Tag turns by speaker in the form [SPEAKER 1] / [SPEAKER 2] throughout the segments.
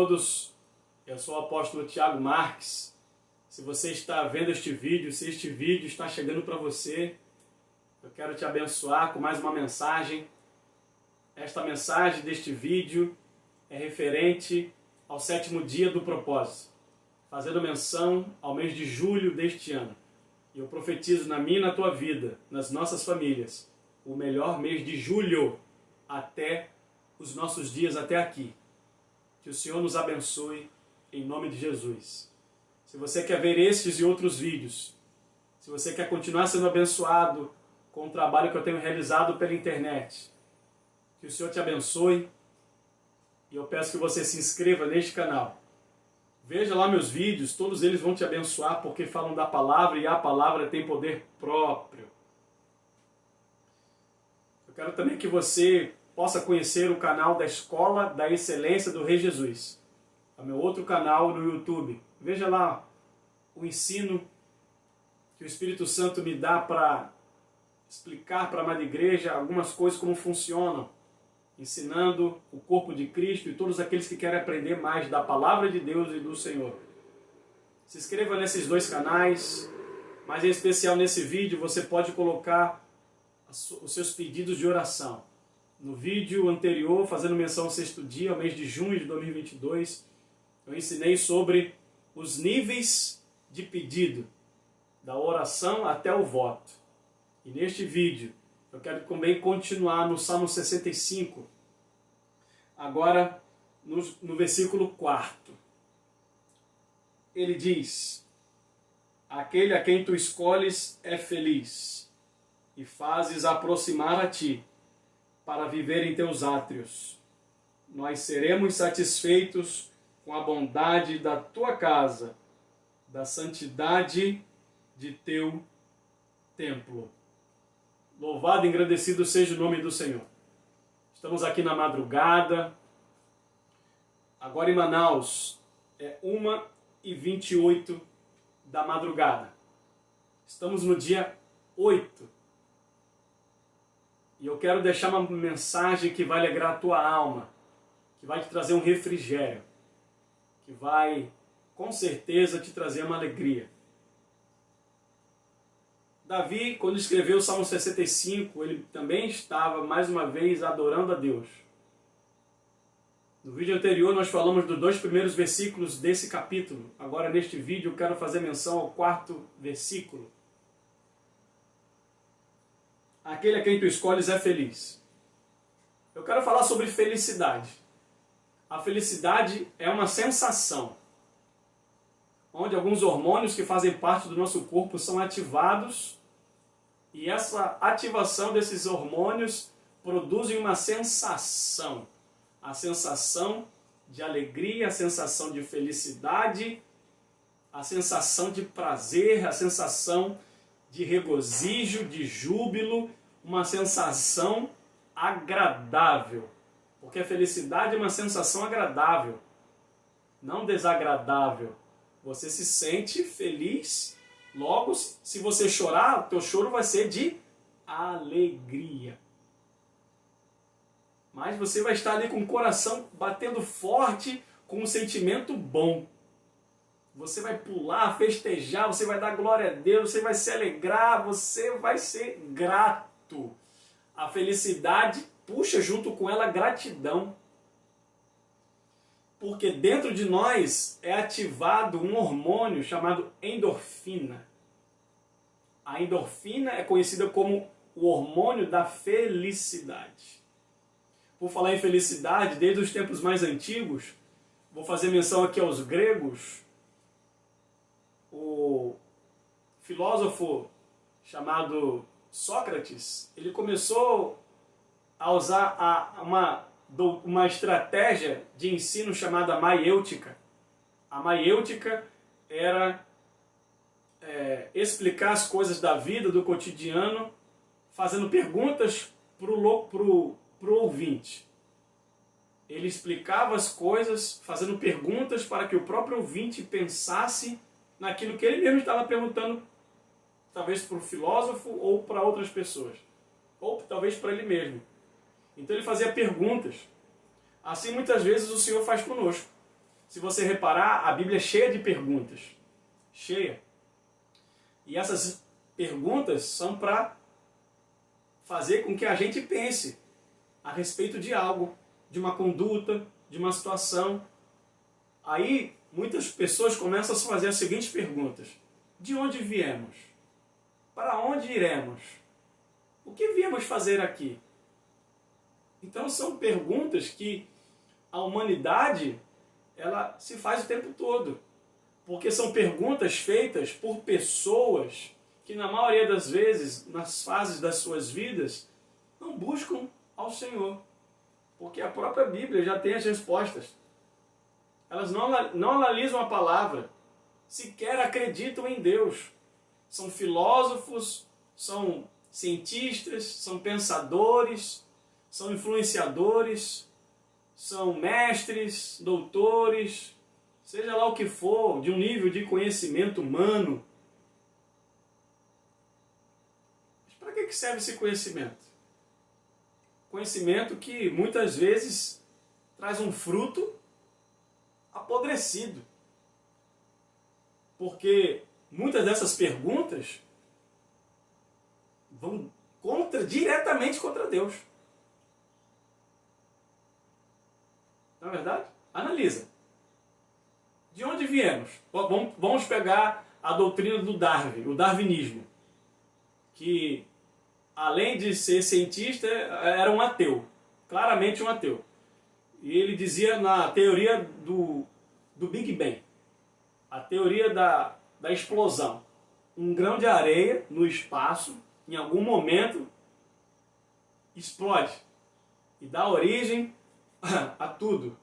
[SPEAKER 1] todos, eu sou o apóstolo Tiago Marques. Se você está vendo este vídeo, se este vídeo está chegando para você, eu quero te abençoar com mais uma mensagem. Esta mensagem deste vídeo é referente ao 7º dia do propósito, fazendo menção ao mês de julho deste ano. E eu profetizo na minha e na tua vida, nas nossas famílias, o melhor mês de julho até os nossos dias até aqui. Que o Senhor nos abençoe em nome de Jesus. Se você quer ver estes e outros vídeos, se você quer continuar sendo abençoado com o trabalho que eu tenho realizado pela internet, que o Senhor te abençoe e eu peço que você se inscreva neste canal. Veja lá meus vídeos, todos eles vão te abençoar porque falam da palavra e a palavra tem poder próprio. Eu quero também que você possa conhecer o canal da Escola da Excelência do Rei Jesus. É o meu outro canal no YouTube. Veja lá o ensino que o Espírito Santo me dá para explicar para a amada igreja algumas coisas como funcionam, ensinando o corpo de Cristo e todos aqueles que querem aprender mais da palavra de Deus e do Senhor. Se inscreva nesses dois canais, mas em especial nesse vídeo você pode colocar os seus pedidos de oração. No vídeo anterior, fazendo menção ao 6º dia, ao mês de junho de 2022, eu ensinei sobre os níveis de pedido, da oração até o voto. E neste vídeo, eu quero também continuar no Salmo 65, agora no versículo 4. Ele diz: aquele a quem tu escolhes é feliz, e fazes aproximar a ti, para viver em teus átrios. Nós seremos satisfeitos com a bondade da tua casa, da santidade de teu templo. Louvado e engrandecido seja o nome do Senhor. Estamos aqui na madrugada. Agora em Manaus é 1h28 da madrugada. Estamos no dia 8. E eu quero deixar uma mensagem que vai alegrar a tua alma, que vai te trazer um refrigério, que vai, com certeza, te trazer uma alegria. Davi, quando escreveu o Salmo 65, ele também estava, mais uma vez, adorando a Deus. No vídeo anterior, nós falamos dos 2 primeiros versículos desse capítulo. Agora, neste vídeo, eu quero fazer menção ao 4º versículo. Aquele a quem tu escolhes é feliz. Eu quero falar sobre felicidade. A felicidade é uma sensação, onde alguns hormônios que fazem parte do nosso corpo são ativados, e essa ativação desses hormônios produzem uma sensação. A sensação de alegria, a sensação de felicidade, a sensação de prazer, a sensação de regozijo, de júbilo, uma sensação agradável. Porque a felicidade é uma sensação agradável, não desagradável. Você se sente feliz, logo, se você chorar, o teu choro vai ser de alegria. Mas você vai estar ali com o coração batendo forte, com um sentimento bom. Você vai pular, festejar, você vai dar glória a Deus, você vai se alegrar, você vai ser grato. A felicidade puxa junto com ela a gratidão. Porque dentro de nós é ativado um hormônio chamado endorfina. A endorfina é conhecida como o hormônio da felicidade. Por falar em felicidade, desde os tempos mais antigos, vou fazer menção aqui aos gregos. O filósofo chamado Sócrates, ele começou a usar uma estratégia de ensino chamada maiêutica. A maiêutica era explicar as coisas da vida, do cotidiano, fazendo perguntas para o ouvinte. Ele explicava as coisas, fazendo perguntas para que o próprio ouvinte pensasse naquilo que ele mesmo estava perguntando, talvez para o filósofo ou para outras pessoas, ou talvez para ele mesmo. Então ele fazia perguntas. Assim muitas vezes o Senhor faz conosco. se você reparar, a Bíblia é cheia de perguntas. Cheia. E essas perguntas são para fazer com que a gente pense a respeito de algo, de uma conduta, de uma situação. Aí, muitas pessoas começam a se fazer as seguintes perguntas: de onde viemos? Para onde iremos? O que viemos fazer aqui? Então, são perguntas que a humanidade ela se faz o tempo todo. Porque são perguntas feitas por pessoas que, na maioria das vezes, nas fases das suas vidas, não buscam ao Senhor. Porque a própria Bíblia já tem as respostas. Elas não analisam a palavra, sequer acreditam em Deus. São filósofos, são cientistas, são pensadores, são influenciadores, são mestres, doutores, seja lá o que for, de um nível de conhecimento humano. Mas para que serve esse conhecimento? Conhecimento que muitas vezes traz um fruto apodrecido. Porque muitas dessas perguntas vão diretamente contra Deus. Não é verdade? Analisa. De onde viemos? Vamos pegar a doutrina do Darwin, o darwinismo, que além de ser cientista, era um ateu, claramente um ateu. E ele dizia na teoria do Big Bang, a teoria da explosão. Um grão de areia no espaço, em algum momento, explode e dá origem a tudo.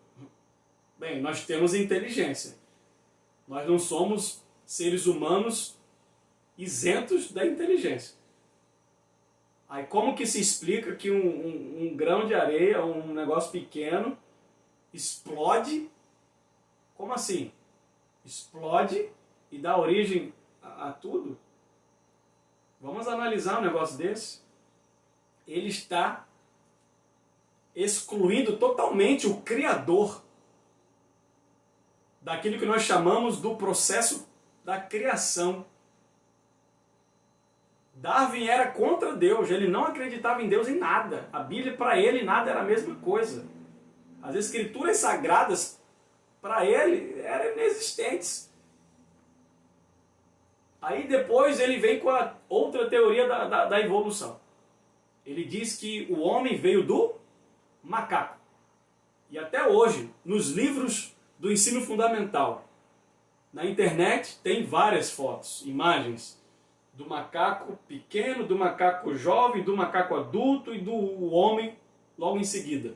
[SPEAKER 1] Bem, nós temos inteligência. Nós não somos seres humanos isentos da inteligência. Aí como que se explica que um grão de areia, um negócio pequeno, explode? Como assim? Explode e dá origem a tudo? Vamos analisar um negócio desse. Ele está excluindo totalmente o Criador daquilo que nós chamamos do processo da criação. Darwin era contra Deus, ele não acreditava em Deus em nada. A Bíblia para ele nada era a mesma coisa. As escrituras sagradas para ele eram inexistentes. Aí depois ele vem com a outra teoria da evolução. Ele diz que o homem veio do macaco. E até hoje, nos livros do ensino fundamental, na internet tem várias fotos, imagens do macaco pequeno, do macaco jovem, do macaco adulto e do homem logo em seguida.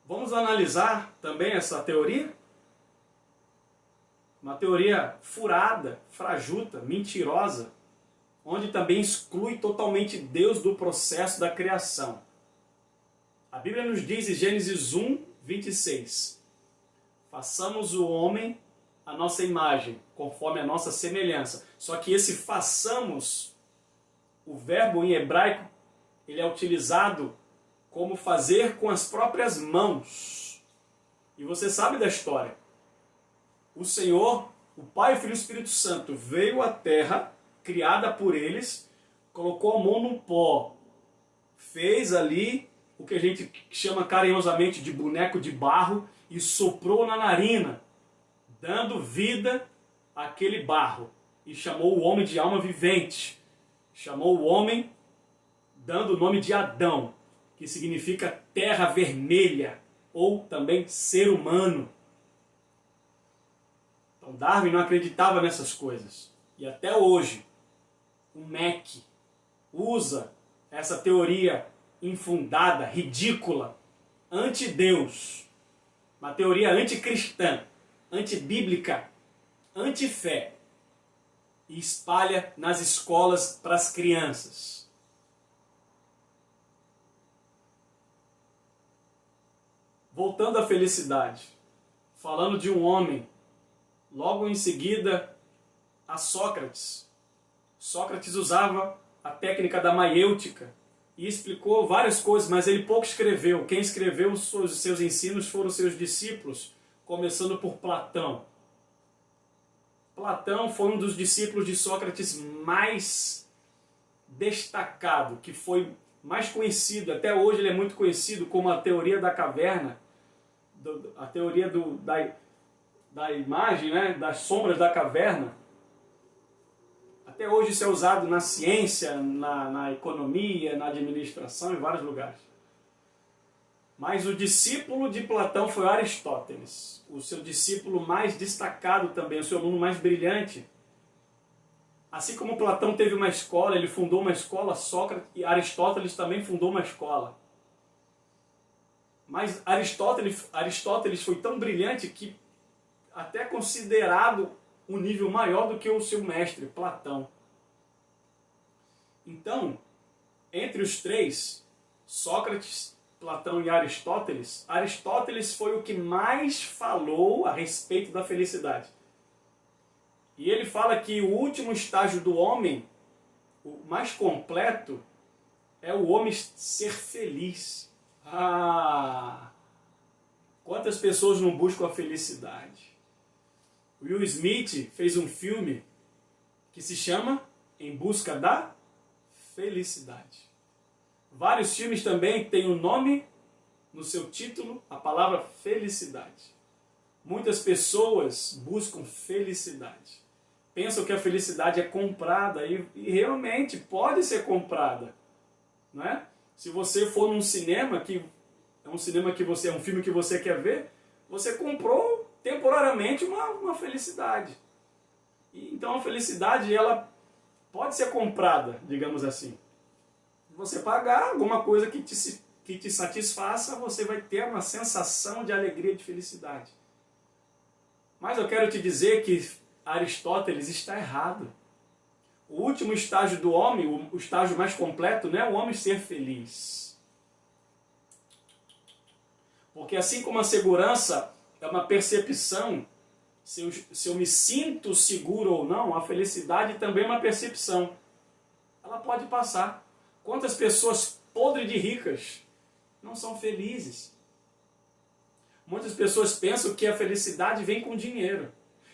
[SPEAKER 1] Vamos analisar também essa teoria? Uma teoria furada, frajuta, mentirosa, onde também exclui totalmente Deus do processo da criação. A Bíblia nos diz em Gênesis 1, 26, façamos o homem a nossa imagem, conforme a nossa semelhança. Só que esse façamos, o verbo em hebraico, ele é utilizado como fazer com as próprias mãos. E você sabe da história. O Senhor, o Pai, o Filho e o Espírito Santo, veio à terra, criada por eles, colocou a mão no pó, fez ali o que a gente chama carinhosamente de boneco de barro e soprou na narina, dando vida àquele barro. E chamou o homem de alma vivente. Chamou o homem dando o nome de Adão, que significa terra vermelha, ou também ser humano. Então Darwin não acreditava nessas coisas. E até hoje, o MEC usa essa teoria infundada, ridícula, anti-Deus, uma teoria anticristã, antibíblica, antifé, e espalha nas escolas para as crianças. Voltando à felicidade, falando de um homem, logo em seguida a Sócrates. Sócrates usava a técnica da maiêutica, e explicou várias coisas, mas ele pouco escreveu. Quem escreveu os seus ensinos foram os seus discípulos, começando por Platão. Platão foi um dos discípulos de Sócrates mais destacado, que foi mais conhecido, até hoje ele é muito conhecido como a teoria da caverna, a teoria da imagem, né, das sombras da caverna. Até hoje isso é usado na ciência, na economia, na administração, em vários lugares. Mas o discípulo de Platão foi Aristóteles, o seu discípulo mais destacado também, o seu aluno mais brilhante. Assim como Platão teve uma escola, ele fundou uma escola, Sócrates e Aristóteles também fundou uma escola. Mas Aristóteles foi tão brilhante que até considerado um nível maior do que o seu mestre, Platão. Então, entre os três, Sócrates, Platão e Aristóteles, Aristóteles foi o que mais falou a respeito da felicidade. E ele fala que o último estágio do homem, o mais completo, é o homem ser feliz. Quantas pessoas não buscam a felicidade? Will Smith fez um filme que se chama Em Busca da Felicidade. Vários filmes também têm o nome no seu título, a palavra felicidade. Muitas pessoas buscam felicidade. Pensam que a felicidade é comprada e realmente pode ser comprada, não é? Se você for num cinema que é um filme que você quer ver, você comprou temporariamente uma felicidade. E, então a felicidade ela pode ser comprada, digamos assim. Se você pagar alguma coisa que te satisfaça, você vai ter uma sensação de alegria, de felicidade. Mas eu quero te dizer que Aristóteles está errado. O último estágio do homem, o estágio mais completo, não é o homem ser feliz. Porque assim como a segurança é uma percepção, se eu me sinto seguro ou não, a felicidade também é uma percepção. Ela pode passar. Quantas pessoas podres de ricas não são felizes? Muitas pessoas pensam que a felicidade vem com dinheiro.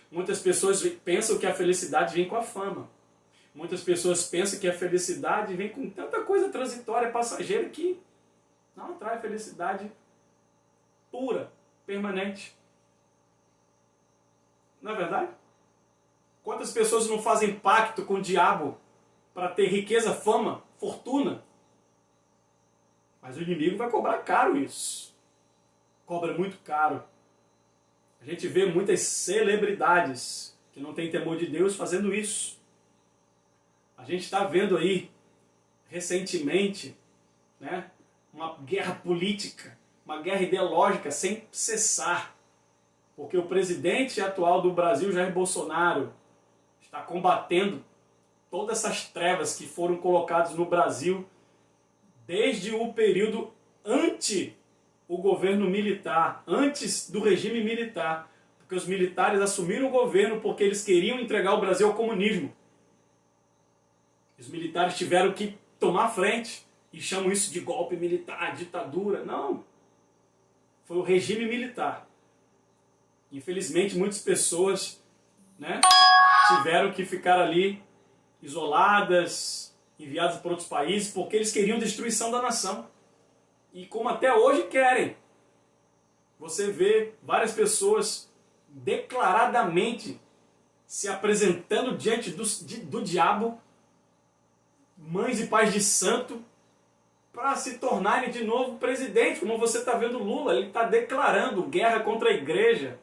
[SPEAKER 1] Muitas pessoas pensam que a felicidade vem com a fama. Muitas pessoas pensam que a felicidade vem com tanta coisa transitória, passageira, que não atrai felicidade pura, permanente. Não é verdade? Quantas pessoas não fazem pacto com o diabo para ter riqueza, fama, fortuna? Mas o inimigo vai cobrar caro isso. Cobra muito caro. A gente vê muitas celebridades que não têm temor de Deus fazendo isso. A gente está vendo aí, recentemente, né, uma guerra política, uma guerra ideológica sem cessar. Porque o presidente atual do Brasil, Jair Bolsonaro, está combatendo todas essas trevas que foram colocadas no Brasil desde o período o governo militar, antes do regime militar, porque os militares assumiram o governo porque eles queriam entregar o Brasil ao comunismo. Os militares tiveram que tomar frente e chamam isso de golpe militar, ditadura. Não, foi o regime militar. Infelizmente, muitas pessoas, né, tiveram que ficar ali isoladas, enviadas para outros países, porque eles queriam destruição da nação. E como até hoje querem. Você vê várias pessoas declaradamente se apresentando diante do diabo, mães e pais de santo, para se tornarem de novo presidente. Como você está vendo Lula, ele está declarando guerra contra a igreja.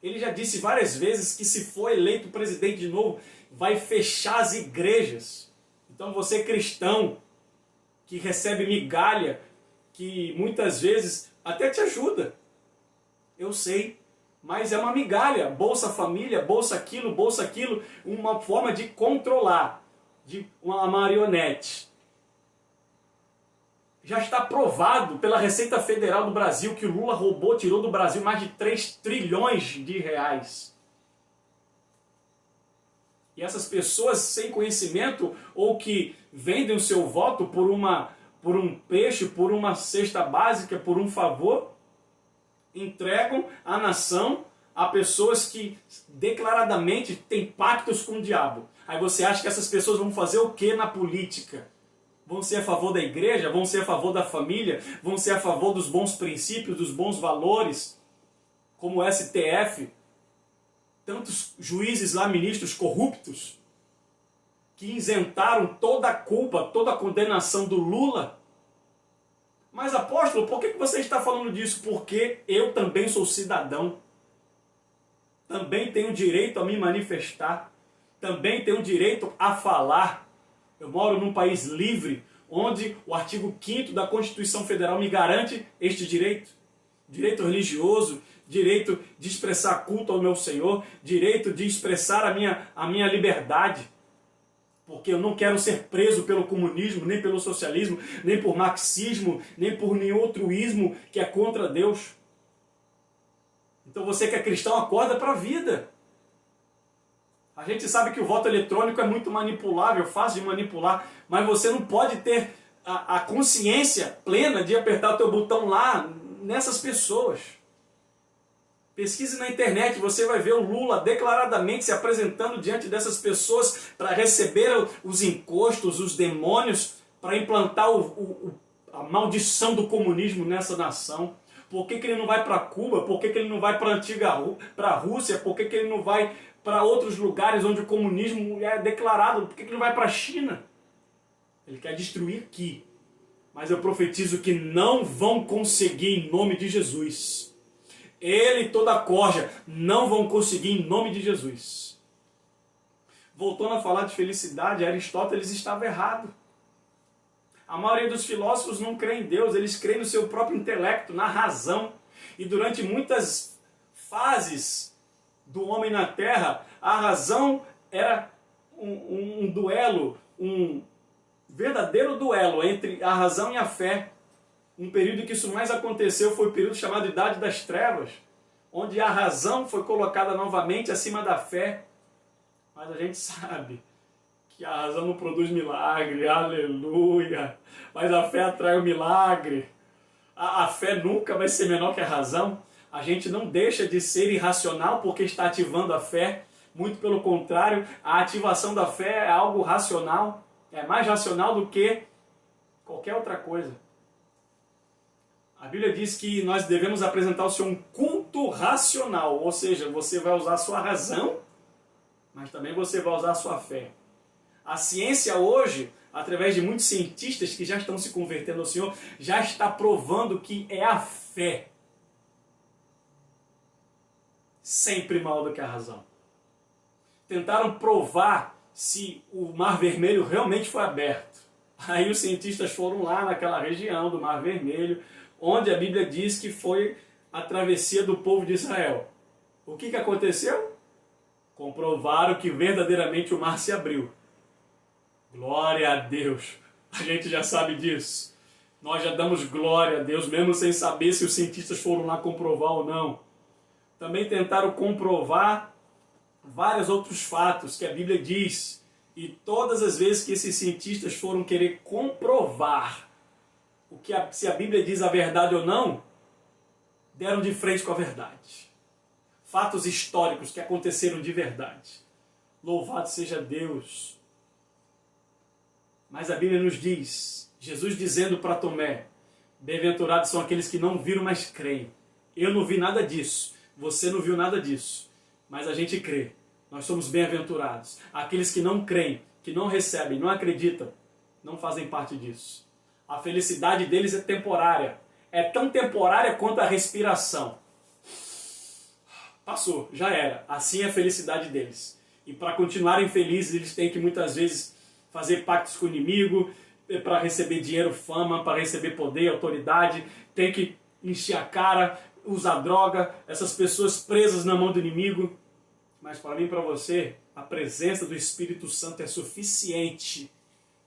[SPEAKER 1] Ele já disse várias vezes que se for eleito presidente de novo, vai fechar as igrejas. Então você cristão, que recebe migalha, que muitas vezes até te ajuda. Eu sei, mas é uma migalha. Bolsa Família, bolsa aquilo, uma forma de controlar, de uma marionete. Já está provado pela Receita Federal do Brasil que o Lula roubou, tirou do Brasil mais de 3 trilhões de reais. E essas pessoas sem conhecimento ou que vendem o seu voto por uma por um peixe, por uma cesta básica, por um favor, entregam a nação a pessoas que declaradamente têm pactos com o diabo. Aí você acha que essas pessoas vão fazer o que na política? Vão ser a favor da igreja? Vão ser a favor da família? Vão ser a favor dos bons princípios, dos bons valores? Como o STF, tantos juízes lá, ministros corruptos, que isentaram toda a culpa, toda a condenação do Lula. Mas apóstolo, por que você está falando disso? Porque eu também sou cidadão. Também tenho direito a me manifestar. Também tenho direito a falar. Eu moro num país livre, onde o artigo 5º da Constituição Federal me garante este direito. Direito religioso, direito de expressar culto ao meu Senhor, direito de expressar a minha liberdade. Porque eu não quero ser preso pelo comunismo, nem pelo socialismo, nem por marxismo, nem por nenhum outro ismo que é contra Deus. Então você que é cristão, acorda para a vida. A gente sabe que o voto eletrônico é muito manipulável, fácil de manipular, mas você não pode ter a consciência plena de apertar o teu botão lá nessas pessoas. Pesquise na internet, você vai ver o Lula declaradamente se apresentando diante dessas pessoas para receber os encostos, os demônios, para implantar a maldição do comunismo nessa nação. Por que ele não vai para Cuba? Por que ele não vai para a Rússia? Por que ele não vai para outros lugares onde o comunismo é declarado? Por que ele não vai para a China? Ele quer destruir aqui. Mas eu profetizo que não vão conseguir em nome de Jesus. Ele e toda a corja não vão conseguir em nome de Jesus. Voltando a falar de felicidade, Aristóteles estava errado. A maioria dos filósofos não crê em Deus, eles creem no seu próprio intelecto, na razão. E durante muitas fases do homem na Terra, a razão era um duelo, um verdadeiro duelo entre a razão e a fé. Um período em que isso mais aconteceu foi o período chamado Idade das Trevas, onde a razão foi colocada novamente acima da fé. Mas a gente sabe que a razão não produz milagre, aleluia. Mas a fé atrai o milagre. A fé nunca vai ser menor que a razão. A gente não deixa de ser irracional porque está ativando a fé. Muito pelo contrário, a ativação da fé é algo racional. É mais racional do que qualquer outra coisa. A Bíblia diz que nós devemos apresentar ao Senhor um culto racional. Ou seja, você vai usar a sua razão, mas também você vai usar a sua fé. A ciência hoje, através de muitos cientistas que já estão se convertendo ao Senhor, já está provando que é a fé sempre maior do que a razão. Tentaram provar se o Mar Vermelho realmente foi aberto. Aí os cientistas foram lá naquela região do Mar Vermelho, onde a Bíblia diz que foi a travessia do povo de Israel. O que aconteceu? Comprovaram que verdadeiramente o mar se abriu. Glória a Deus! A gente já sabe disso. Nós já damos glória a Deus, mesmo sem saber se os cientistas foram lá comprovar ou não. Também tentaram comprovar vários outros fatos que a Bíblia diz. E todas as vezes que esses cientistas foram querer comprovar se a Bíblia diz a verdade ou não, deram de frente com a verdade. Fatos históricos que aconteceram de verdade. Louvado seja Deus! Mas a Bíblia nos diz, Jesus dizendo para Tomé, bem-aventurados são aqueles que não viram, mas creem. Eu não vi nada disso, você não viu nada disso, mas a gente crê. Nós somos bem-aventurados. Aqueles que não creem, que não recebem, não acreditam, não fazem parte disso. A felicidade deles é temporária. É tão temporária quanto a respiração. Passou, já era. Assim é a felicidade deles. E para continuarem felizes, eles têm que muitas vezes fazer pactos com o inimigo, para receber dinheiro, fama, para receber poder, autoridade. Tem que encher a cara, usar droga, essas pessoas presas na mão do inimigo. Mas para mim e para você, a presença do Espírito Santo é suficiente.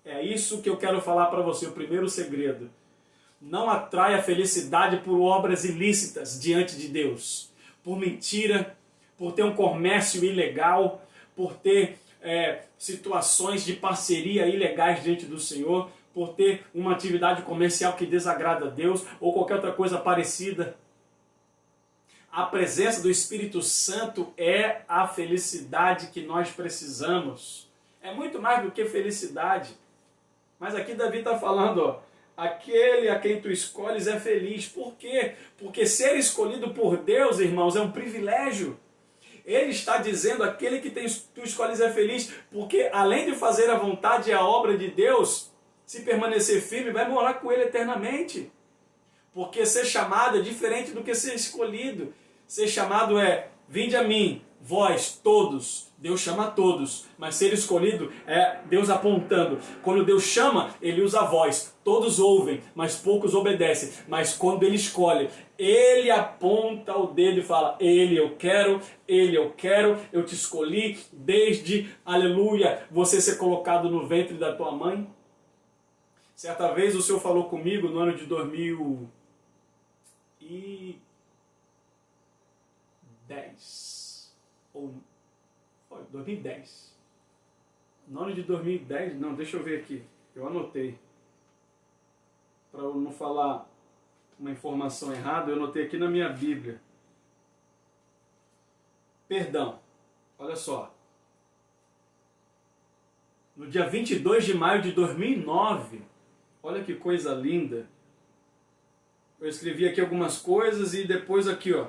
[SPEAKER 1] É isso que eu quero falar para você, o primeiro segredo. Não atrai a felicidade por obras ilícitas diante de Deus. Por mentira, por ter um comércio ilegal, por ter situações de parceria ilegais diante do Senhor, por ter uma atividade comercial que desagrada a Deus ou qualquer outra coisa parecida. A presença do Espírito Santo é a felicidade que nós precisamos. É muito mais do que felicidade. Mas aqui Davi está falando, ó, aquele a quem tu escolhes é feliz. Por quê? Porque ser escolhido por Deus, irmãos, é um privilégio. Ele está dizendo, aquele que tu escolhes é feliz, porque além de fazer a vontade e a obra de Deus, se permanecer firme, vai morar com Ele eternamente. Porque ser chamado é diferente do que ser escolhido. Ser chamado é, vinde a mim, vós, todos. Deus chama a todos. Mas ser escolhido é Deus apontando. Quando Deus chama, Ele usa a voz. Todos ouvem, mas poucos obedecem. Mas quando Ele escolhe, Ele aponta o dedo e fala, Ele eu quero, eu te escolhi desde, aleluia, você ser colocado no ventre da tua mãe. Certa vez o Senhor falou comigo no ano de 2010, ou foi 2010. No ano de 2010, não, deixa eu ver aqui, eu anotei, para eu não falar uma informação errada, eu anotei aqui na minha Bíblia. Perdão, olha só. No dia 22 de maio de 2009, olha que coisa linda. Eu escrevi aqui algumas coisas e depois aqui, ó.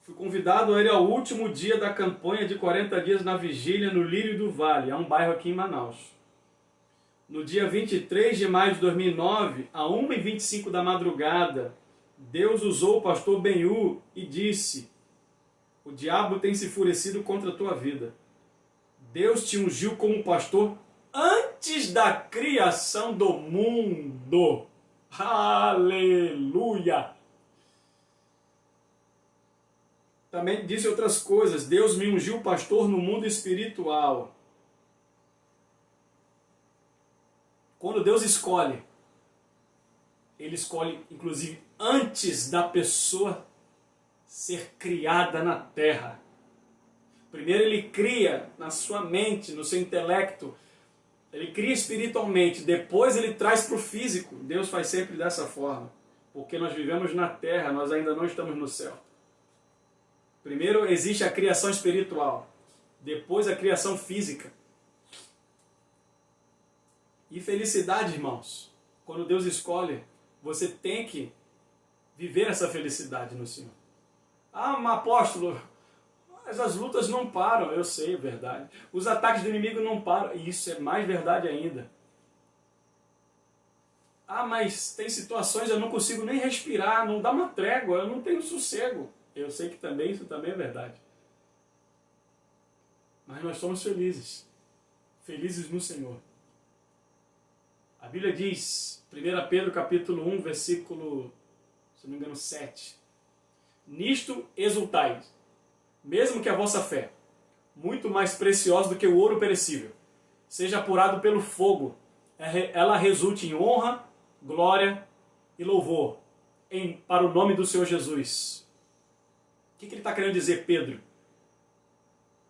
[SPEAKER 1] Fui convidado a ir ao último dia da campanha de 40 dias na vigília no Lírio do Vale, é um bairro aqui em Manaus. No dia 23 de maio de 2009, a 1h25 da madrugada, Deus usou o pastor Benhu e disse, o diabo tem se enfurecido contra a tua vida. Deus te ungiu como pastor antes da criação do mundo. Aleluia! Também disse outras coisas. Deus me ungiu pastor no mundo espiritual. Quando Deus escolhe, Ele escolhe, inclusive, antes da pessoa ser criada na terra. Primeiro Ele cria na sua mente, no seu intelecto. Ele cria espiritualmente. Depois Ele traz para o físico. Deus faz sempre dessa forma. Porque nós vivemos na terra, nós ainda não estamos no céu. Primeiro existe a criação espiritual. Depois a criação física. E felicidade, irmãos. Quando Deus escolhe, você tem que viver essa felicidade no Senhor. Ah, mas apóstolo, mas as lutas não param. Eu sei, é verdade. Os ataques do inimigo não param. E isso é mais verdade ainda. Ah, mas tem situações eu não consigo nem respirar, não dá uma trégua, eu não tenho sossego. Eu sei que também isso também é verdade. Mas nós somos felizes. Felizes no Senhor. A Bíblia diz, 1 Pedro capítulo 1, versículo, se não me engano, 7. Nisto exultai, mesmo que a vossa fé, muito mais preciosa do que o ouro perecível, seja apurado pelo fogo, ela resulte em honra, glória e louvor para o nome do Senhor Jesus. O que ele está querendo dizer, Pedro?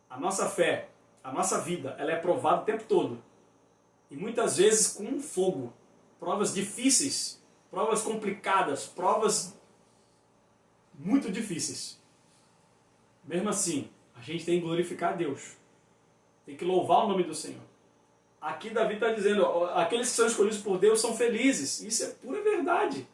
[SPEAKER 1] A nossa fé, a nossa vida, ela é provada o tempo todo. E muitas vezes com fogo. Provas difíceis, provas complicadas, provas muito difíceis. Mesmo assim, a gente tem que glorificar a Deus. Tem que louvar o nome do Senhor. Aqui Davi está dizendo, aqueles que são escolhidos por Deus são felizes. Isso é pura verdade.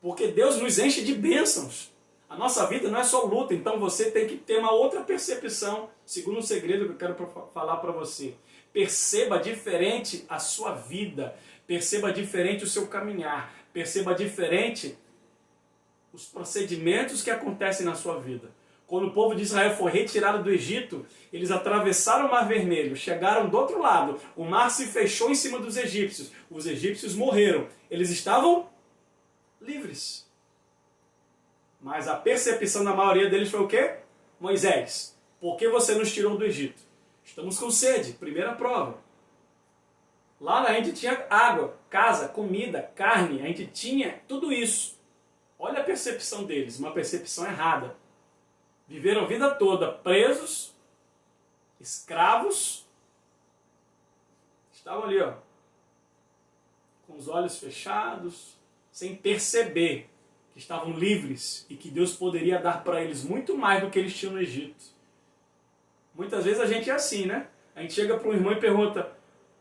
[SPEAKER 1] Porque Deus nos enche de bênçãos. A nossa vida não é só luta, então você tem que ter uma outra percepção, segundo o segredo que eu quero falar para você. Perceba diferente a sua vida, perceba diferente o seu caminhar, perceba diferente os procedimentos que acontecem na sua vida. Quando o povo de Israel foi retirado do Egito, eles atravessaram o Mar Vermelho, chegaram do outro lado, o mar se fechou em cima dos egípcios, os egípcios morreram, eles estavam livres. Mas a percepção da maioria deles foi o quê? Moisés, por que você nos tirou do Egito? Estamos com sede, primeira prova. Lá a gente tinha água, casa, comida, carne, a gente tinha tudo isso. Olha a percepção deles, uma percepção errada. Viveram a vida toda presos, escravos, estavam ali, ó, com os olhos fechados, sem perceber que estavam livres e que Deus poderia dar para eles muito mais do que eles tinham no Egito. Muitas vezes a gente é assim, né? A gente chega para um irmão e pergunta,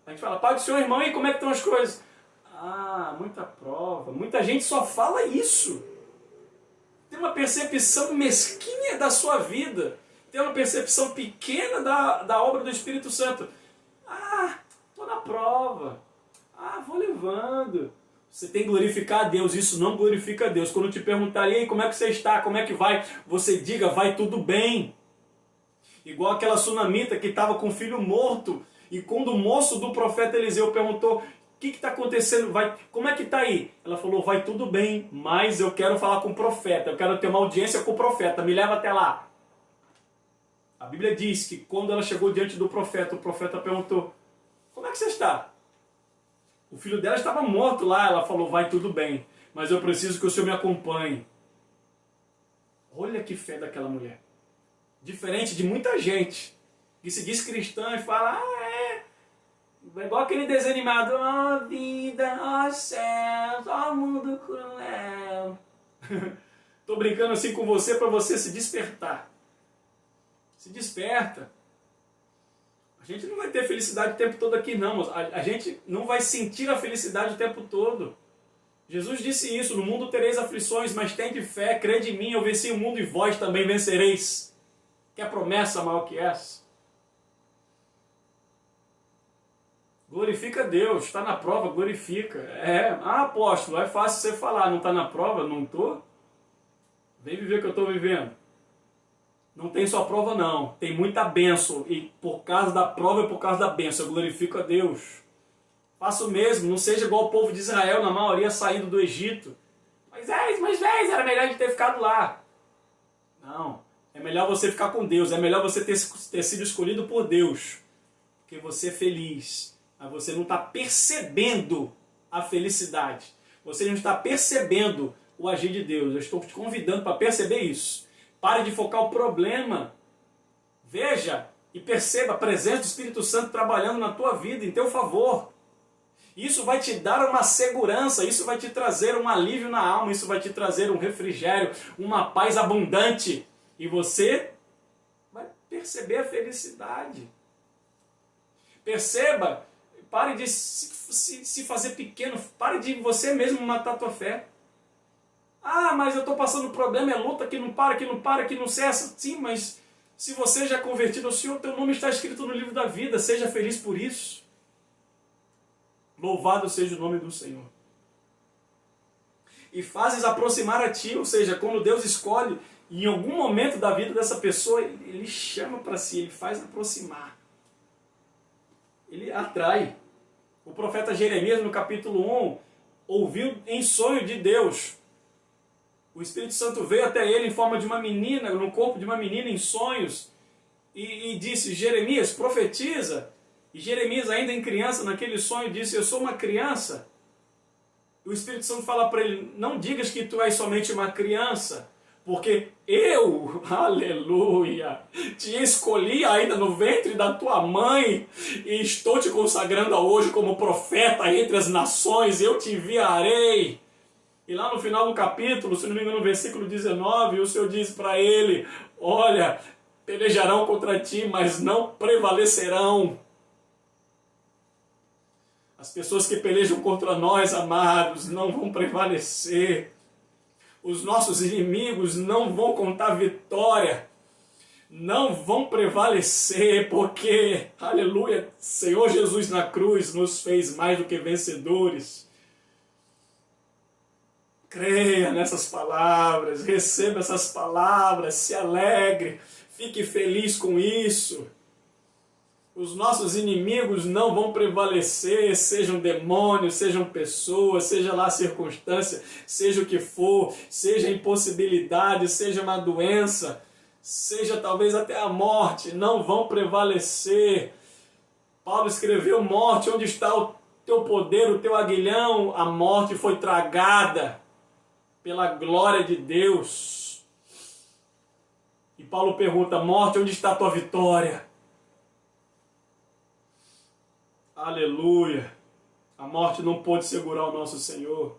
[SPEAKER 1] a gente fala, Pai do Senhor, irmão, e como é que estão as coisas? Ah, muita prova. Muita gente só fala isso. Tem uma percepção mesquinha da sua vida. Tem uma percepção pequena da obra do Espírito Santo. Ah, estou na prova. Ah, vou levando. Você tem que glorificar a Deus. Isso não glorifica a Deus. Quando te perguntarem, aí, como é que você está? Como é que vai? Você diga, vai tudo bem. Igual aquela sunamita que estava com o filho morto. E quando o moço do profeta Eliseu perguntou, o que está acontecendo? Como é que está aí? Ela falou, vai tudo bem, mas eu quero falar com o profeta. Eu quero ter uma audiência com o profeta. Me leva até lá. A Bíblia diz que quando ela chegou diante do profeta, o profeta perguntou, como é que você está? O filho dela estava morto lá. Ela falou, vai tudo bem, mas eu preciso que o Senhor me acompanhe. Olha que fé daquela mulher. Diferente de muita gente que se diz cristã e fala, é igual aquele desenho animado, ó vida, ó céus, ó mundo cruel. Tô brincando assim com você para você se despertar. Se desperta. A gente não vai ter felicidade o tempo todo aqui não, a gente não vai sentir a felicidade o tempo todo. Jesus disse isso, no mundo tereis aflições, mas tende fé, crede em mim, eu venci o mundo e vós também vencereis. Que é promessa maior que essa? Glorifica Deus, está na prova, glorifica. Apóstolo, é fácil você falar, não está na prova? Não estou? Vem viver o que eu estou vivendo. Não tem só prova não, tem muita bênção. E por causa da prova e por causa da bênção, eu glorifico a Deus. Faça o mesmo, não seja igual o povo de Israel, na maioria saindo do Egito. Mas era melhor de ter ficado lá. Não, é melhor você ficar com Deus, é melhor você ter sido escolhido por Deus. Porque você é feliz. Mas você não está percebendo a felicidade. Você não está percebendo o agir de Deus. Eu estou te convidando para perceber isso. Pare de focar o problema. Veja e perceba a presença do Espírito Santo trabalhando na tua vida, em teu favor. Isso vai te dar uma segurança, isso vai te trazer um alívio na alma, isso vai te trazer um refrigério, uma paz abundante. E você vai perceber a felicidade. Perceba. Pare de se fazer pequeno. Pare de você mesmo matar a tua fé. Mas eu estou passando problema, é luta que não para, que não cessa. Sim, mas se você já é convertido ao Senhor, teu nome está escrito no livro da vida. Seja feliz por isso. Louvado seja o nome do Senhor. E fazes aproximar a ti, ou seja, quando Deus escolhe, em algum momento da vida dessa pessoa, Ele chama para si, Ele faz aproximar. Ele atrai. O profeta Jeremias, no capítulo 1, ouviu em sonho de Deus. O Espírito Santo veio até ele em forma de uma menina, no corpo de uma menina em sonhos, e disse, Jeremias, profetiza. E Jeremias, ainda em criança, naquele sonho, disse, eu sou uma criança. E o Espírito Santo fala para ele, não digas que tu és somente uma criança, porque eu, aleluia, te escolhi ainda no ventre da tua mãe e estou te consagrando hoje como profeta entre as nações, eu te enviarei. E lá no final do capítulo, se não me engano, no versículo 19, o Senhor diz para ele, olha, pelejarão contra ti, mas não prevalecerão. As pessoas que pelejam contra nós, amados, não vão prevalecer. Os nossos inimigos não vão contar vitória, não vão prevalecer, porque, aleluia, Senhor Jesus na cruz nos fez mais do que vencedores. Creia nessas palavras, receba essas palavras, se alegre, fique feliz com isso. Os nossos inimigos não vão prevalecer, sejam demônios, sejam pessoas, seja lá a circunstância, seja o que for, seja impossibilidade, seja uma doença, seja talvez até a morte, não vão prevalecer. Paulo escreveu, morte, onde está o teu poder, o teu aguilhão? A morte foi tragada pela glória de Deus. E Paulo pergunta, morte, onde está a tua vitória? Aleluia. A morte não pôde segurar o nosso Senhor.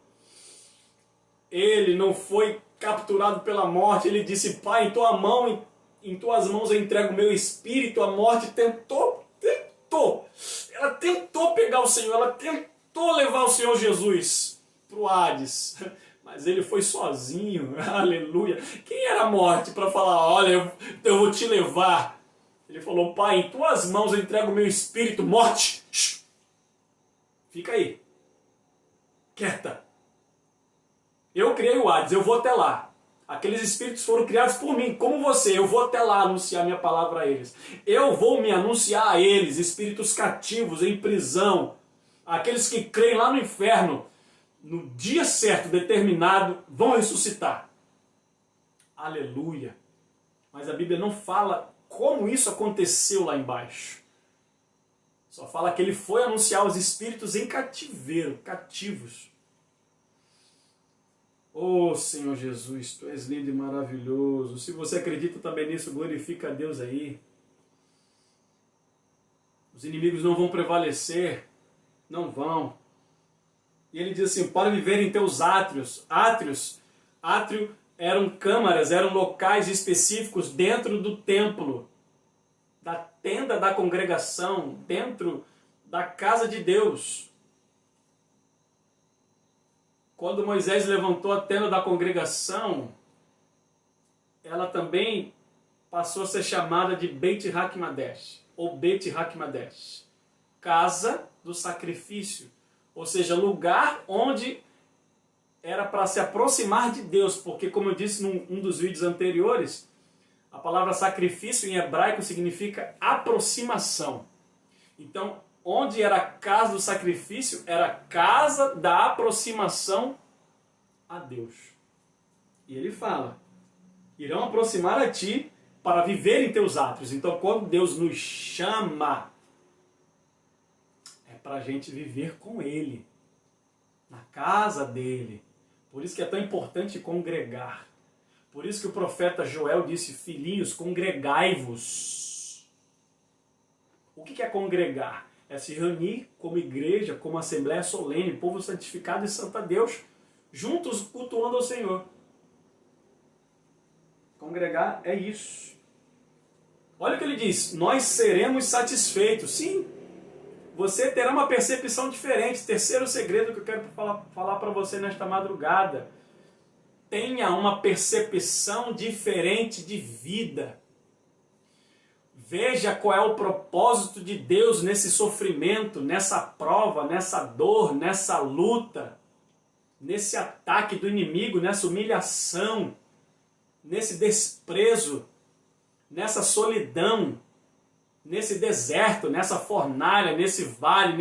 [SPEAKER 1] Ele não foi capturado pela morte. Ele disse: Pai, em tuas mãos eu entrego o meu espírito. A morte tentou. Ela tentou pegar o Senhor. Ela tentou levar o Senhor Jesus para o Hades. Mas ele foi sozinho. Aleluia. Quem era a morte para falar: olha, eu vou te levar? Ele falou: Pai, em tuas mãos eu entrego o meu espírito. Morte, fica aí, quieta. Eu criei o Hades, eu vou até lá. Aqueles espíritos foram criados por mim, como você. Eu vou até lá anunciar minha palavra a eles. Eu vou me anunciar a eles, espíritos cativos, em prisão. Aqueles que creem lá no inferno, no dia certo, determinado, vão ressuscitar. Aleluia. Mas a Bíblia não fala como isso aconteceu lá embaixo. Só fala que ele foi anunciar os espíritos em cativeiro, cativos. Oh, Senhor Jesus, Tu és lindo e maravilhoso. Se você acredita também nisso, glorifica a Deus aí. Os inimigos não vão prevalecer. Não vão. E ele diz assim: para viver em teus átrios. Átrio eram câmaras, eram locais específicos dentro do templo, da tenda da congregação, dentro da casa de Deus. Quando Moisés levantou a tenda da congregação, ela também passou a ser chamada de Beit Hakmadesh, ou Bet Hakmadesh, casa do sacrifício, ou seja, lugar onde era para se aproximar de Deus, porque, como eu disse num dos vídeos anteriores, a palavra sacrifício em hebraico significa aproximação. Então, onde era a casa do sacrifício, era a casa da aproximação a Deus. E ele fala: irão aproximar a ti para viver em teus átrios. Então, quando Deus nos chama, é para a gente viver com Ele, na casa dEle. Por isso que é tão importante congregar. Por isso que o profeta Joel disse: filhinhos, congregai-vos. O que é congregar? É se reunir como igreja, como assembleia solene, povo santificado e santo a Deus, juntos cultuando ao Senhor. Congregar é isso. Olha o que ele diz: nós seremos satisfeitos. Sim, você terá uma percepção diferente. Terceiro segredo que eu quero falar para você nesta madrugada: tenha uma percepção diferente de vida. Veja qual é o propósito de Deus nesse sofrimento, nessa prova, nessa dor, nessa luta, nesse ataque do inimigo, nessa humilhação, nesse desprezo, nessa solidão, nesse deserto, nessa fornalha, nesse vale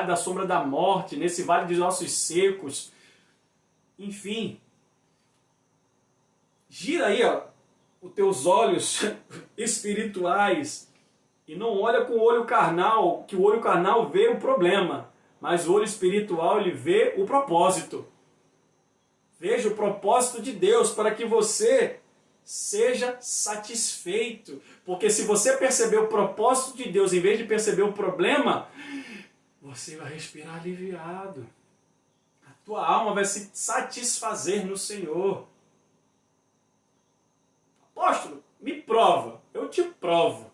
[SPEAKER 1] da sombra da morte, nesse vale de ossos secos. Enfim, gira aí, os teus olhos espirituais e não olha com o olho carnal, que o olho carnal vê o problema, mas o olho espiritual ele vê o propósito. Veja o propósito de Deus para que você seja satisfeito, porque se você perceber o propósito de Deus em vez de perceber o problema, você vai respirar aliviado. A tua alma vai se satisfazer no Senhor. Apóstolo, me prova. Eu te provo.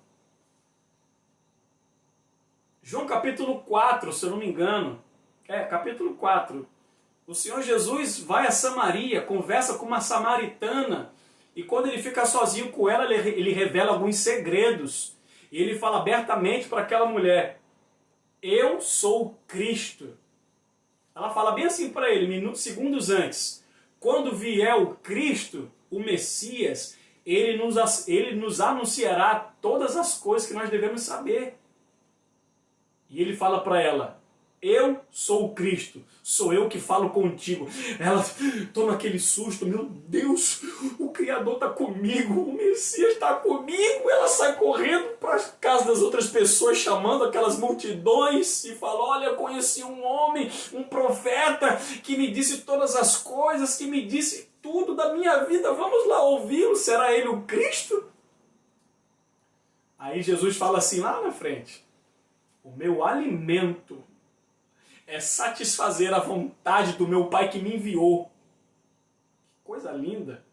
[SPEAKER 1] João capítulo 4, se eu não me engano. Capítulo 4. O Senhor Jesus vai a Samaria, conversa com uma samaritana, e quando ele fica sozinho com ela, ele revela alguns segredos. E ele fala abertamente para aquela mulher: eu sou o Cristo. Ela fala bem assim para ele, segundos antes: quando vier o Cristo, o Messias, ele nos anunciará todas as coisas que nós devemos saber. E ele fala para ela: eu sou o Cristo, sou eu que falo contigo. Ela toma aquele susto: meu Deus, o Criador está comigo, o Messias está comigo. Ela sai correndo para a casa das outras pessoas, chamando aquelas multidões, e fala: olha, eu conheci um homem, um profeta, que me disse todas as coisas, que me disse tudo da minha vida, vamos lá ouvi-lo, será ele o Cristo? Aí Jesus fala assim lá na frente: o meu alimento é satisfazer a vontade do meu Pai que me enviou. Que coisa linda!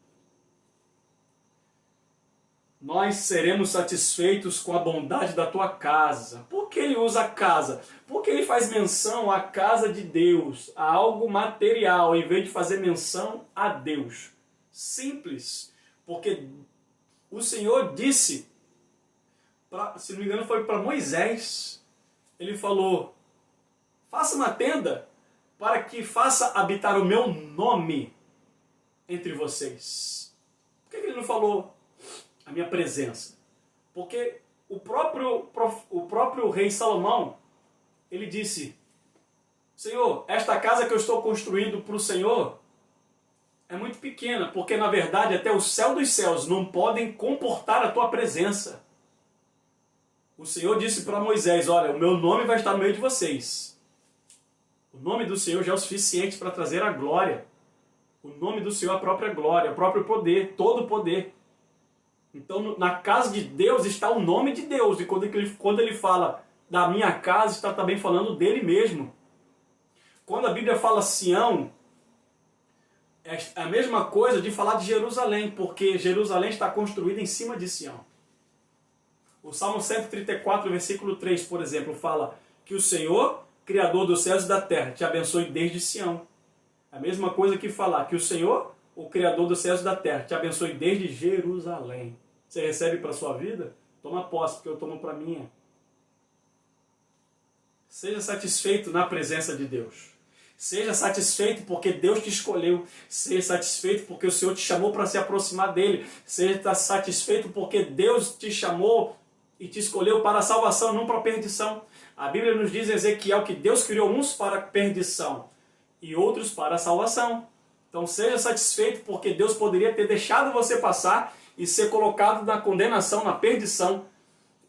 [SPEAKER 1] Nós seremos satisfeitos com a bondade da tua casa. Por que ele usa a casa? Porque ele faz menção à casa de Deus, a algo material, em vez de fazer menção a Deus. Simples. Porque o Senhor disse, se não me engano foi para Moisés, ele falou, faça uma tenda para que faça habitar o meu nome entre vocês. Por que ele não falou a minha presença? Porque o próprio rei Salomão, ele disse, Senhor, esta casa que eu estou construindo para o Senhor é muito pequena, porque na verdade até o céu dos céus não podem comportar a tua presença. O Senhor disse para Moisés, olha, o meu nome vai estar no meio de vocês. O nome do Senhor já é o suficiente para trazer a glória. O nome do Senhor é a própria glória, o próprio poder, todo o poder. Então, na casa de Deus está o nome de Deus. E quando ele fala da minha casa, está também falando dele mesmo. Quando a Bíblia fala Sião, é a mesma coisa de falar de Jerusalém, porque Jerusalém está construída em cima de Sião. O Salmo 134, versículo 3, por exemplo, fala que o Senhor, Criador dos céus e da terra, te abençoe desde Sião. A mesma coisa que falar que o Senhor, o Criador dos céus e da terra, te abençoe desde Jerusalém. Você recebe para a sua vida? Toma posse, porque eu tomo para a minha. Seja satisfeito na presença de Deus. Seja satisfeito porque Deus te escolheu. Seja satisfeito porque o Senhor te chamou para se aproximar dele. Seja satisfeito porque Deus te chamou e te escolheu para a salvação, não para a perdição. A Bíblia nos diz em Ezequiel que Deus criou uns para a perdição e outros para a salvação. Então seja satisfeito porque Deus poderia ter deixado você passar e ser colocado na condenação, na perdição,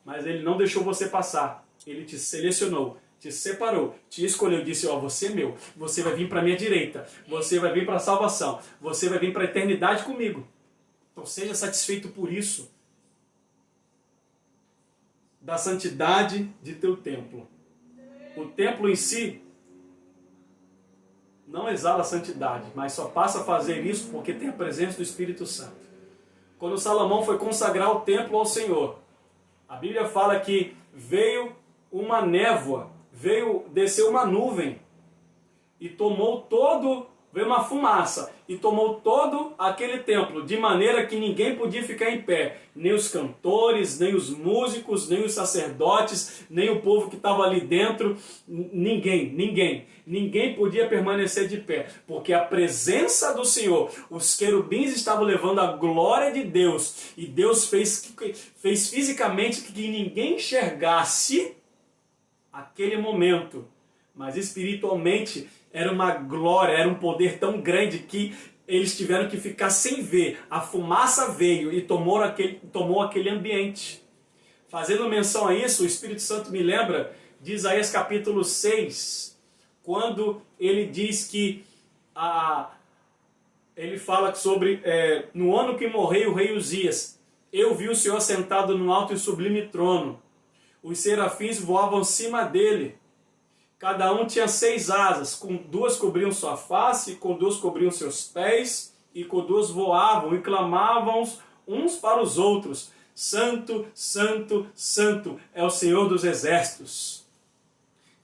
[SPEAKER 1] mas Ele não deixou você passar. Ele te selecionou, te separou, te escolheu, disse, ó, você é meu, você vai vir para a minha direita, você vai vir para a salvação, você vai vir para a eternidade comigo. Então seja satisfeito por isso, da santidade de teu templo. O templo em si não exala a santidade, mas só passa a fazer isso porque tem a presença do Espírito Santo. Quando Salomão foi consagrar o templo ao Senhor, a Bíblia fala que veio uma névoa, desceu uma nuvem e veio uma fumaça e tomou todo aquele templo, de maneira que ninguém podia ficar em pé, nem os cantores, nem os músicos, nem os sacerdotes, nem o povo que estava ali dentro, ninguém podia permanecer de pé, porque a presença do Senhor, os querubins estavam levando a glória de Deus, e Deus fez fisicamente que ninguém enxergasse aquele momento, mas espiritualmente era uma glória, era um poder tão grande que eles tiveram que ficar sem ver. A fumaça veio e tomou aquele ambiente. Fazendo menção a isso, o Espírito Santo me lembra de Isaías capítulo 6, quando ele diz que ele fala sobre no ano que morreu o rei Uzias, eu vi o Senhor sentado no alto e sublime trono. Os serafins voavam acima dele. Cada um tinha 6 asas, com 2 cobriam sua face, com 2 cobriam seus pés, e com 2 voavam e clamavam uns para os outros. Santo, Santo, Santo é o Senhor dos exércitos.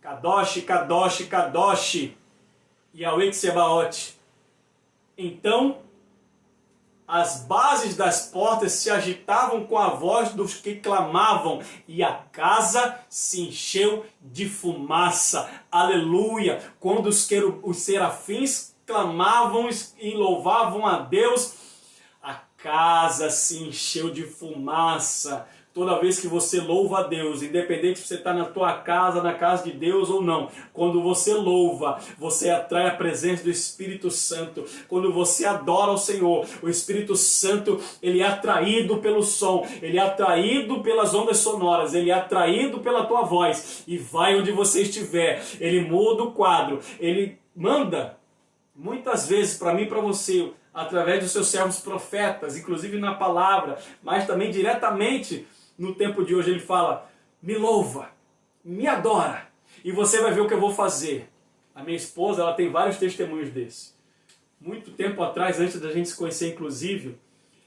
[SPEAKER 1] Kadosh, Kadosh, Kadosh, Yahweh Tsebaot. Então, as bases das portas se agitavam com a voz dos que clamavam, e a casa se encheu de fumaça. Aleluia! Quando os serafins clamavam e louvavam a Deus, a casa se encheu de fumaça. Toda vez que você louva a Deus, independente se você está na tua casa, na casa de Deus ou não, quando você louva, você atrai a presença do Espírito Santo. Quando você adora o Senhor, o Espírito Santo, ele é atraído pelo som, ele é atraído pelas ondas sonoras, ele é atraído pela tua voz e vai onde você estiver. Ele muda o quadro, ele manda muitas vezes para mim e para você, através dos seus servos profetas, inclusive na palavra, mas também diretamente. No tempo de hoje ele fala, me louva, me adora, e você vai ver o que eu vou fazer. A minha esposa, ela tem vários testemunhos desse. Muito tempo atrás, antes da gente se conhecer inclusive,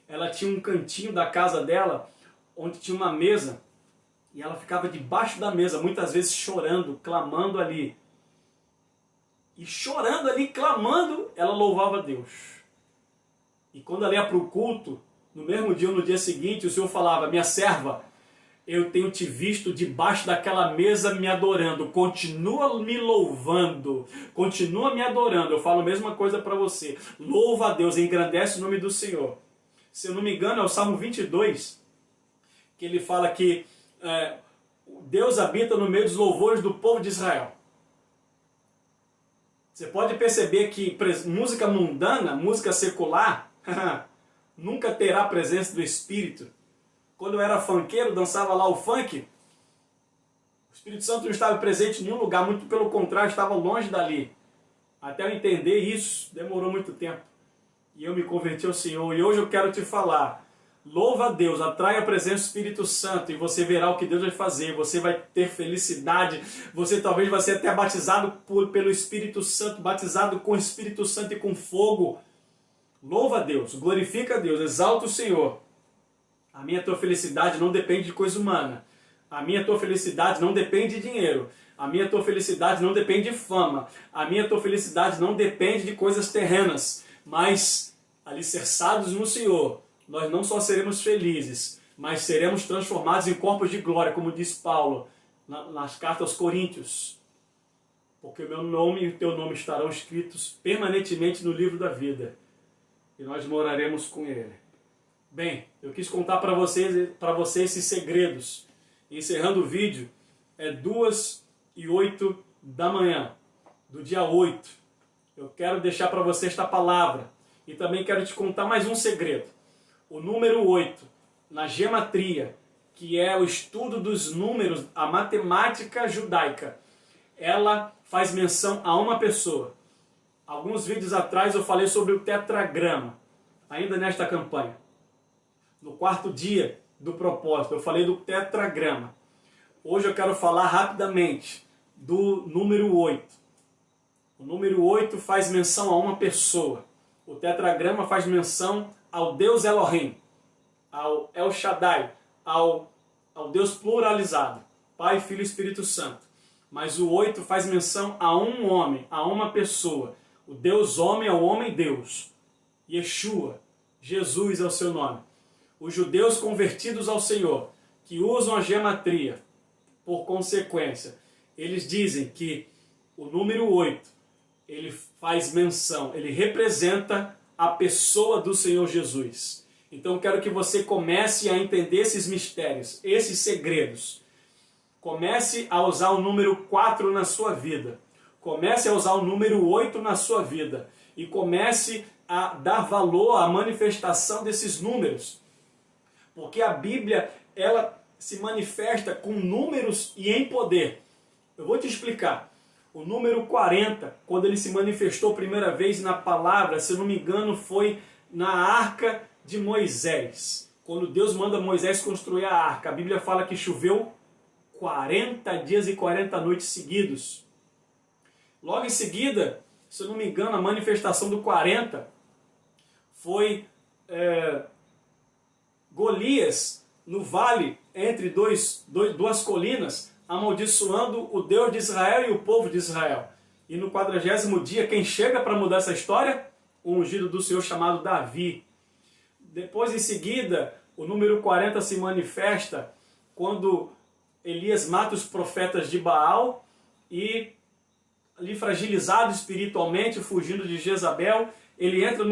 [SPEAKER 1] ela tinha um cantinho da casa dela, onde tinha uma mesa, e ela ficava debaixo da mesa, muitas vezes chorando, clamando ali. E chorando ali, clamando, ela louvava a Deus. E quando ela ia para o culto, no mesmo dia ou no dia seguinte, o Senhor falava: minha serva, eu tenho te visto debaixo daquela mesa me adorando, continua me louvando, continua me adorando. Eu falo a mesma coisa para você, louva a Deus, engrandece o nome do Senhor. Se eu não me engano é o Salmo 22, que ele fala que Deus habita no meio dos louvores do povo de Israel. Você pode perceber que música mundana, música secular, nunca terá a presença do Espírito. Quando eu era funkeiro, dançava lá o funk, o Espírito Santo não estava presente em nenhum lugar, muito pelo contrário, estava longe dali. Até eu entender isso, demorou muito tempo. E eu me converti ao Senhor, e hoje eu quero te falar: louva a Deus, atrai a presença do Espírito Santo, e você verá o que Deus vai fazer, você vai ter felicidade, você talvez vai ser até batizado pelo Espírito Santo, batizado com o Espírito Santo e com fogo. Louva a Deus, glorifica a Deus, exalta o Senhor. A minha tua felicidade não depende de coisa humana. A minha tua felicidade não depende de dinheiro. A minha tua felicidade não depende de fama. A minha tua felicidade não depende de coisas terrenas. Mas, alicerçados no Senhor, nós não só seremos felizes, mas seremos transformados em corpos de glória, como diz Paulo nas cartas aos Coríntios. Porque o meu nome e o teu nome estarão escritos permanentemente no livro da vida. E nós moraremos com Ele. Bem, eu quis contar para vocês esses segredos. Encerrando o vídeo, é 2h08 da manhã, do dia 8. Eu quero deixar para você esta palavra. E também quero te contar mais um segredo. O número 8, na gematria, que é o estudo dos números, a matemática judaica, ela faz menção a uma pessoa. Alguns vídeos atrás eu falei sobre o tetragrama, ainda nesta campanha. No quarto dia do propósito, eu falei do tetragrama. Hoje eu quero falar rapidamente do número 8. O número 8 faz menção a uma pessoa. O tetragrama faz menção ao Deus Elohim, ao El Shaddai, ao Deus pluralizado, Pai, Filho e Espírito Santo. Mas o 8 faz menção a um homem, a uma pessoa. O Deus homem é o homem Deus. Yeshua, Jesus é o seu nome. Os judeus convertidos ao Senhor, que usam a gematria, por consequência, eles dizem que o número 8, ele faz menção, ele representa a pessoa do Senhor Jesus. Então eu quero que você comece a entender esses mistérios, esses segredos. Comece a usar o número 4 na sua vida. Comece a usar o número 8 na sua vida. E comece a dar valor à manifestação desses números. Porque a Bíblia, ela se manifesta com números e em poder. Eu vou te explicar. O número 40, quando ele se manifestou a primeira vez na palavra, se eu não me engano, foi na arca de Moisés. Quando Deus manda Moisés construir a arca, a Bíblia fala que choveu 40 dias e 40 noites seguidos. Logo em seguida, se eu não me engano, a manifestação do 40 foi Golias, no vale, entre duas colinas, amaldiçoando o Deus de Israel e o povo de Israel. E no 40º dia, quem chega para mudar essa história? O ungido do Senhor chamado Davi. Depois, em seguida, o número 40 se manifesta quando Elias mata os profetas de Baal e, ali fragilizado espiritualmente, fugindo de Jezabel, ele entra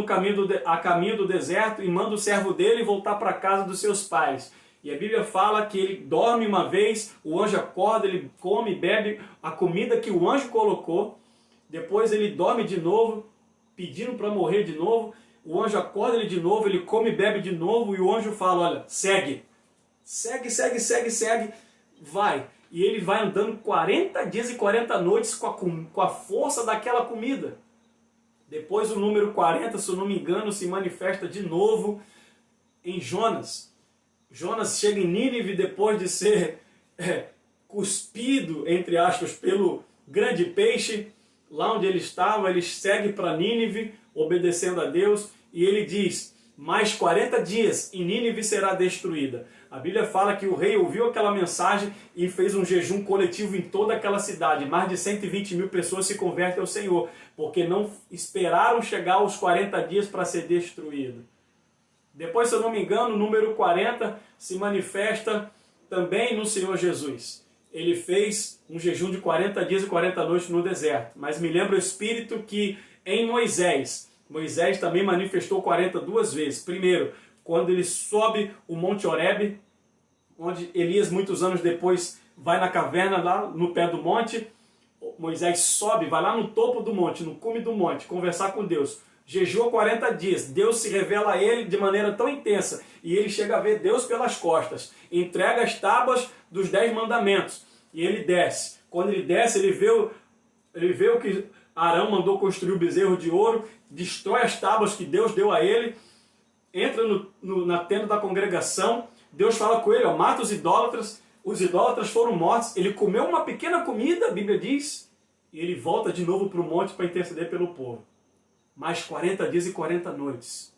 [SPEAKER 1] a caminho do deserto e manda o servo dele voltar para a casa dos seus pais. E a Bíblia fala que ele dorme uma vez, o anjo acorda, ele come e bebe a comida que o anjo colocou. Depois ele dorme de novo, pedindo para morrer de novo. O anjo acorda ele de novo, ele come e bebe de novo. E o anjo fala, olha, segue. Segue, segue, segue, segue. Vai. E ele vai andando 40 dias e 40 noites com a força daquela comida. Depois o número 40, se eu não me engano, se manifesta de novo em Jonas. Jonas chega em Nínive depois de ser cuspido, entre aspas, pelo grande peixe. lá onde ele estava, ele segue para Nínive, obedecendo a Deus, e ele diz, mais 40 dias e Nínive será destruída. A Bíblia fala que o rei ouviu aquela mensagem e fez um jejum coletivo em toda aquela cidade. Mais de 120 mil pessoas se convertem ao Senhor, porque não esperaram chegar aos 40 dias para ser destruído. Depois, se eu não me engano, o número 40 se manifesta também no Senhor Jesus. Ele fez um jejum de 40 dias e 40 noites no deserto. Mas me lembra o Espírito que em Moisés também manifestou 42 vezes. Primeiro, quando ele sobe o Monte Horebe, onde Elias, muitos anos depois, vai na caverna lá no pé do monte. Moisés sobe, vai lá no topo do monte, no cume do monte, conversar com Deus. Jejua 40 dias, Deus se revela a ele de maneira tão intensa, e ele chega a ver Deus pelas costas, entrega as tábuas dos 10 mandamentos, e ele desce. Quando ele desce, ele vê o que Arão mandou construir o bezerro de ouro, destrói as tábuas que Deus deu a ele, entra na tenda da congregação, Deus fala com ele, mata os idólatras foram mortos, ele comeu uma pequena comida, a Bíblia diz, e ele volta de novo para o monte para interceder pelo povo. Mais 40 dias e 40 noites.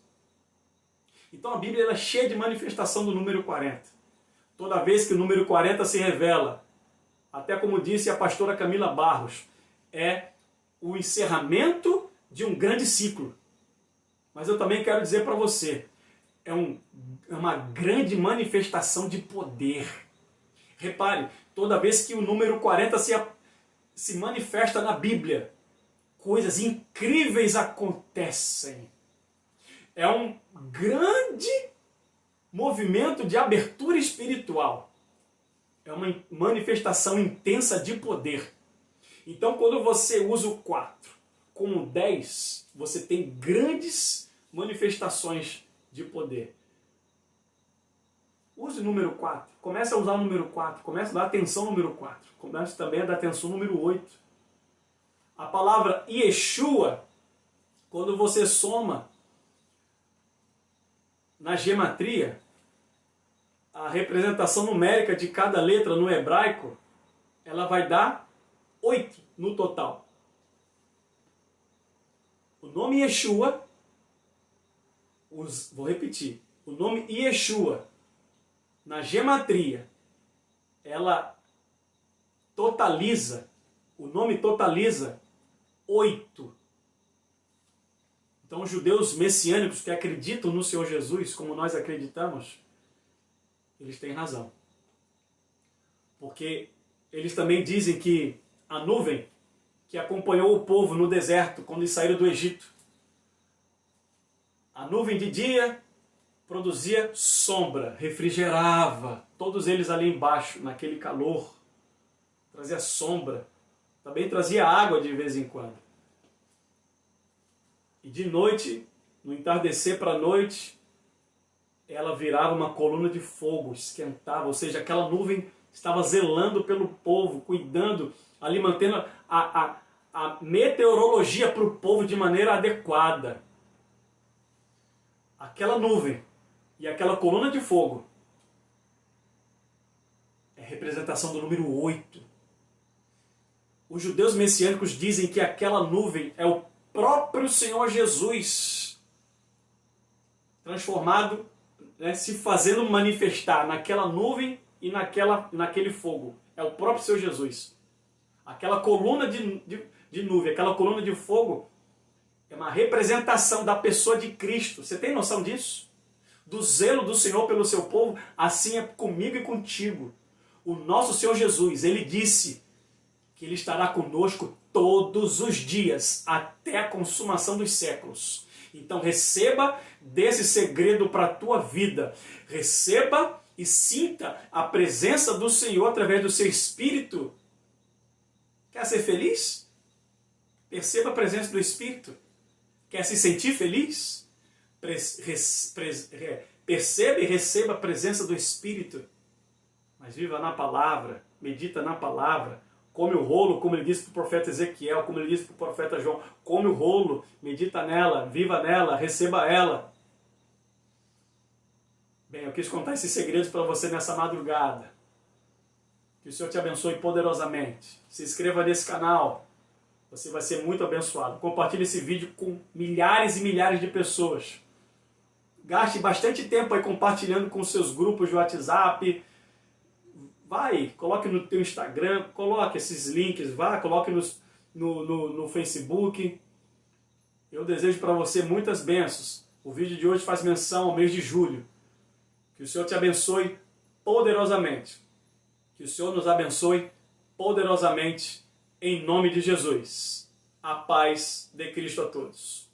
[SPEAKER 1] Então a Bíblia é cheia de manifestação do número 40. Toda vez que o número 40 se revela, até como disse a pastora Camila Barros, é o encerramento de um grande ciclo. Mas eu também quero dizer para você, é uma grande manifestação de poder. Repare, toda vez que o número 40 se manifesta na Bíblia, coisas incríveis acontecem. É um grande movimento de abertura espiritual. É uma manifestação intensa de poder. Então, quando você usa o 4 com o 10, você tem grandes manifestações de poder. Use o número 4. Comece a usar o número 4. Comece a dar atenção ao número 4. Comece também a dar atenção ao número 8. A palavra Yeshua, quando você soma na gematria, a representação numérica de cada letra no hebraico, ela vai dar 8 no total. O nome Yeshua, vou repetir, o nome Yeshua, na gematria, ela totaliza, o nome totaliza 8. Então os judeus messiânicos que acreditam no Senhor Jesus, como nós acreditamos, eles têm razão. Porque eles também dizem que a nuvem que acompanhou o povo no deserto quando eles saíram do Egito, a nuvem de dia produzia sombra, refrigerava todos eles ali embaixo, naquele calor, trazia sombra, também trazia água de vez em quando. E de noite, no entardecer para a noite, ela virava uma coluna de fogo, esquentava, ou seja, aquela nuvem estava zelando pelo povo, cuidando, ali mantendo a meteorologia para o povo de maneira adequada. Aquela nuvem e aquela coluna de fogo é representação do número 8. Os judeus messiânicos dizem que aquela nuvem é o próprio Senhor Jesus, transformado, se fazendo manifestar naquela nuvem e naquele fogo. É o próprio Senhor Jesus. Aquela coluna de nuvem, aquela coluna de fogo, é uma representação da pessoa de Cristo. Você tem noção disso? Do zelo do Senhor pelo seu povo, assim é comigo e contigo. O nosso Senhor Jesus, Ele disse que Ele estará conosco todos os dias, até a consumação dos séculos. Então receba desse segredo para a tua vida. Receba e sinta a presença do Senhor através do seu Espírito. Quer ser feliz? Perceba a presença do Espírito. Quer se sentir feliz? Perceba e receba a presença do Espírito. Mas viva na palavra, medita na palavra. Come o rolo, como ele disse para o profeta Ezequiel, como ele disse para o profeta João. Come o rolo, medita nela, viva nela, receba ela. Bem, eu quis contar esses segredos para você nessa madrugada. Que o Senhor te abençoe poderosamente. Se inscreva nesse canal. Você vai ser muito abençoado. Compartilhe esse vídeo com milhares e milhares de pessoas. Gaste bastante tempo aí compartilhando com seus grupos de WhatsApp. Vai, coloque no teu Instagram, coloque esses links, coloque no Facebook. Eu desejo para você muitas bênçãos. O vídeo de hoje faz menção ao mês de julho. Que o Senhor te abençoe poderosamente. Que o Senhor nos abençoe poderosamente em nome de Jesus. A paz de Cristo a todos.